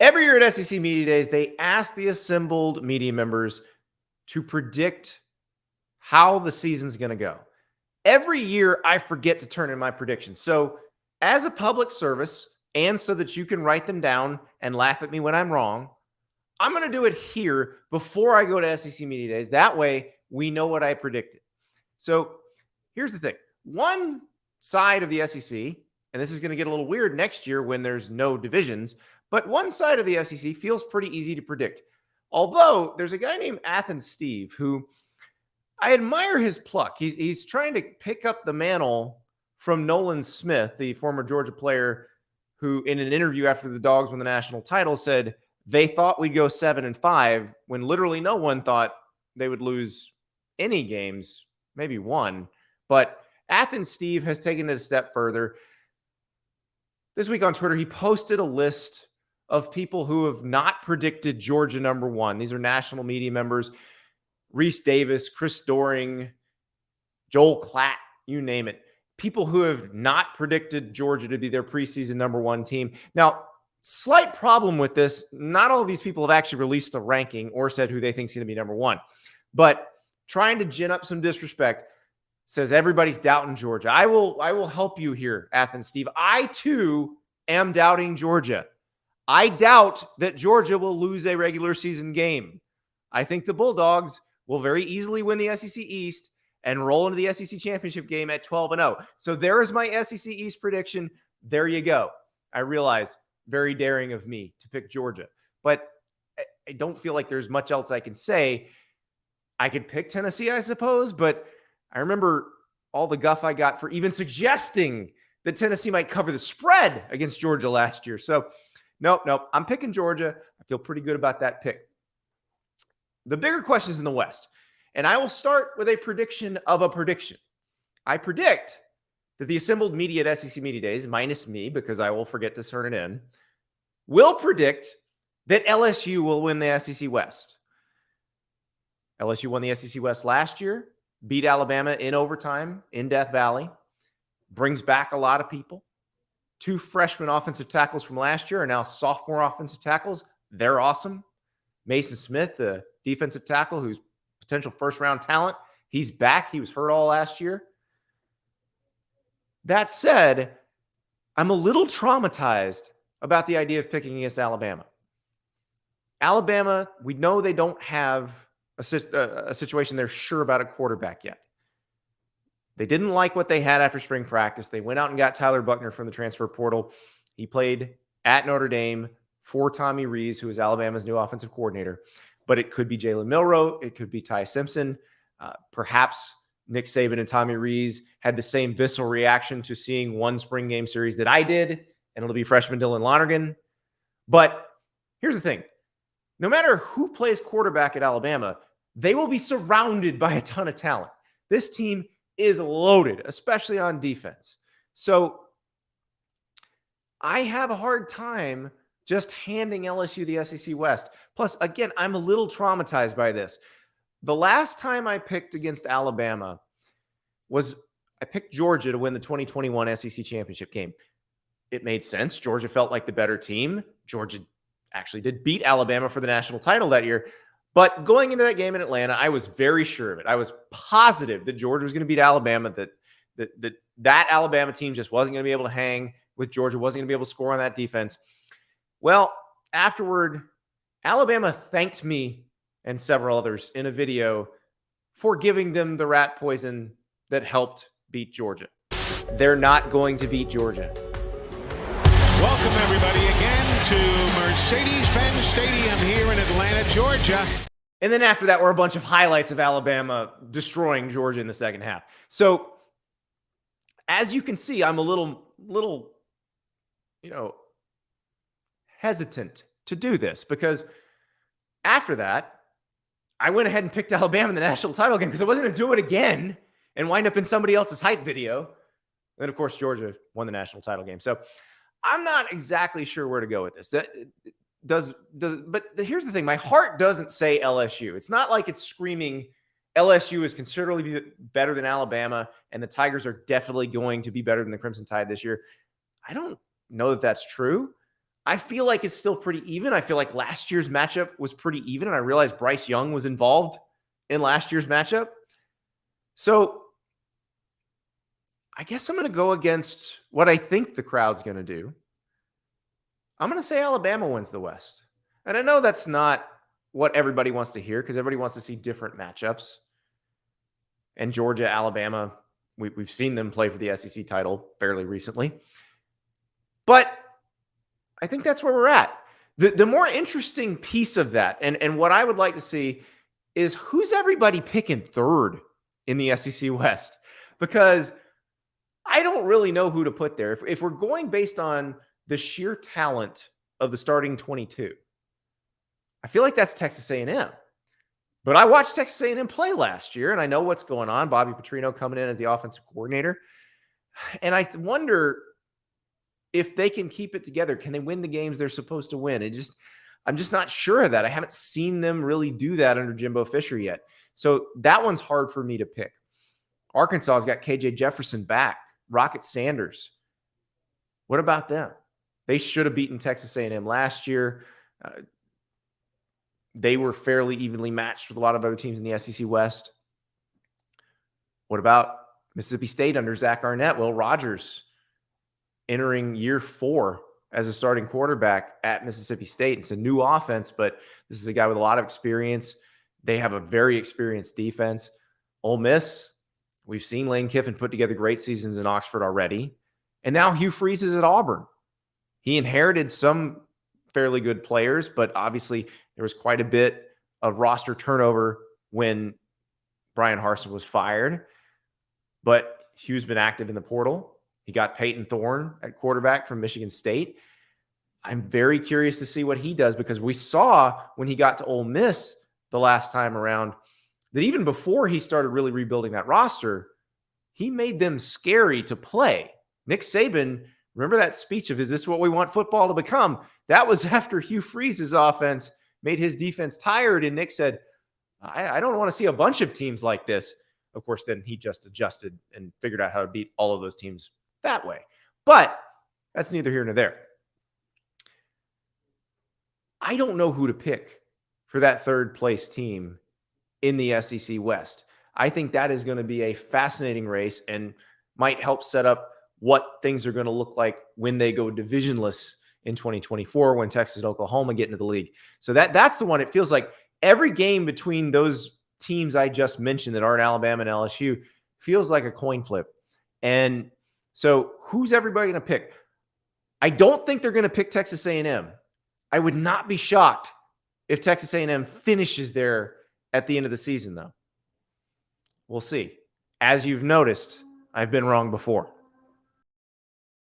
Every year at SEC Media Days, they ask the assembled media members to predict how the season's going to go. Every year, I forget to turn in my predictions. So, as a public service, and so that you can write them down and laugh at me when I'm wrong, I'm going to do it here before I go to SEC Media Days. That way, we know what I predicted. So, here's the thing. One side of the SEC, and this is going to get a little weird next year when there's no divisions, but one side of the SEC feels pretty easy to predict. Although there's a guy named Athens Steve who I admire his pluck. He's trying to pick up the mantle from Nolan Smith, the former Georgia player, who in an interview after the Dogs won the national title said they thought we'd go 7-5 when literally no one thought they would lose any games, maybe one. But Athens Steve has taken it a step further. This week on Twitter, he posted a list of people who have not predicted Georgia #1. These are national media members. Reese Davis, Chris Doring, Joel Klatt, you name it. People who have not predicted Georgia to be their preseason #1 team. Now, slight problem with this. Not all of these people have actually released a ranking or said who they think is going to be #1. But trying to gin up some disrespect says everybody's doubting Georgia. I will help you here, Athens Steve. I, too, am doubting Georgia. I doubt that Georgia will lose a regular season game. I think the Bulldogs will very easily win the SEC East and roll into the SEC championship game at 12-0. So there is my SEC East prediction. There you go. I realize, very daring of me to pick Georgia, but I don't feel like there's much else I can say. I could pick Tennessee, I suppose, but I remember all the guff I got for even suggesting that Tennessee might cover the spread against Georgia last year. So nope. I'm picking Georgia. I feel pretty good about that pick. The bigger questions in the West, and I will start with a prediction of a prediction. I predict that the assembled media at SEC Media Days, minus me, because I will forget to turn it in, will predict that LSU will win the SEC West. LSU won the SEC West last year, beat Alabama in overtime in Death Valley, brings back a lot of people. 2 freshman offensive tackles from last year are now sophomore offensive tackles. They're awesome. Mason Smith, the defensive tackle, who's potential first-round talent, he's back. He was hurt all last year. That said, I'm a little traumatized about the idea of picking against Alabama. Alabama, we know they don't have a situation they're sure about a quarterback yet. They didn't like what they had after spring practice. They went out and got Tyler Buckner from the transfer portal. He played at Notre Dame for Tommy Rees, who is Alabama's new offensive coordinator. But it could be Jalen Milroe. It could be Ty Simpson. Perhaps Nick Saban and Tommy Rees had the same visceral reaction to seeing one spring game series that I did, and it'll be freshman Dylan Lonergan. But here's the thing. No matter who plays quarterback at Alabama, they will be surrounded by a ton of talent. This team is loaded, especially on defense. So I have a hard time just handing LSU the SEC West. Plus, again, I'm a little traumatized by this. The last time I picked against Alabama was I picked Georgia to win the 2021 SEC championship game. It made sense. Georgia felt like the better team. Georgia actually did beat Alabama for the national title that year. But going into that game in Atlanta, I was very sure of it. I was positive that Georgia was going to beat Alabama, that Alabama team just wasn't going to be able to hang with Georgia, wasn't going to be able to score on that defense. Well, afterward, Alabama thanked me and several others in a video for giving them the rat poison that helped beat Georgia. They're not going to beat Georgia. Welcome, everybody, again to Mercedes-Benz Stadium here in Atlanta, Georgia. And then after that were a bunch of highlights of Alabama destroying Georgia in the second half. So, as you can see, I'm a little, hesitant to do this because after that, I went ahead and picked Alabama in the national title game because I wasn't going to do it again and wind up in somebody else's hype video. And then, of course, Georgia won the national title game. So I'm not exactly sure where to go with this. But here's the thing. My heart doesn't say LSU. It's not like it's screaming LSU is considerably better than Alabama and the Tigers are definitely going to be better than the Crimson Tide this year. I don't know that that's true. I feel like it's still pretty even. I feel like last year's matchup was pretty even, and I realized Bryce Young was involved in last year's matchup. So I guess I'm going to go against what I think the crowd's going to do. I'm going to say Alabama wins the West. And I know that's not what everybody wants to hear because everybody wants to see different matchups. And Georgia, Alabama, we've seen them play for the SEC title fairly recently. But I think that's where we're at. The more interesting piece of that, and what I would like to see, is who's everybody picking third in the SEC West? Because I don't really know who to put there. If we're going based on the sheer talent of the starting 22, I feel like that's Texas A&M. But I watched Texas A&M play last year, and I know what's going on. Bobby Petrino coming in as the offensive coordinator. And I wonder if they can keep it together. Can they win the games they're supposed to win? I'm just not sure of that. I haven't seen them really do that under Jimbo Fisher yet. So that one's hard for me to pick. Arkansas's got KJ Jefferson back. Rocket Sanders. What about them? They should have beaten Texas A&M last year. They were fairly evenly matched with a lot of other teams in the SEC West. What about Mississippi State under Zach Arnett? Will Rogers entering year 4 as a starting quarterback at Mississippi State. It's a new offense, but this is a guy with a lot of experience. They have a very experienced defense. Ole Miss, we've seen Lane Kiffin put together great seasons in Oxford already. And now Hugh Freeze is at Auburn. He inherited some fairly good players, but obviously there was quite a bit of roster turnover when Brian Harsin was fired. But Hugh's been active in the portal. He got Peyton Thorne at quarterback from Michigan State. I'm very curious to see what he does because we saw when he got to Ole Miss the last time around that even before he started really rebuilding that roster, he made them scary to play. Nick Saban, remember that speech of, "Is this what we want football to become?" That was after Hugh Freeze's offense made his defense tired. And Nick said, I don't want to see a bunch of teams like this. Of course, then he just adjusted and figured out how to beat all of those teams that way. But that's neither here nor there. I don't know who to pick for that third place team in the SEC West. I think that is going to be a fascinating race and might help set up what things are going to look like when they go divisionless in 2024 when Texas and Oklahoma get into the league. So that's the one. It feels like every game between those teams I just mentioned that aren't Alabama and LSU feels like a coin flip. And so who's everybody going to pick? I don't think they're going to pick Texas A&M. I would not be shocked if Texas A&M finishes there at the end of the season, though. We'll see. As you've noticed, I've been wrong before.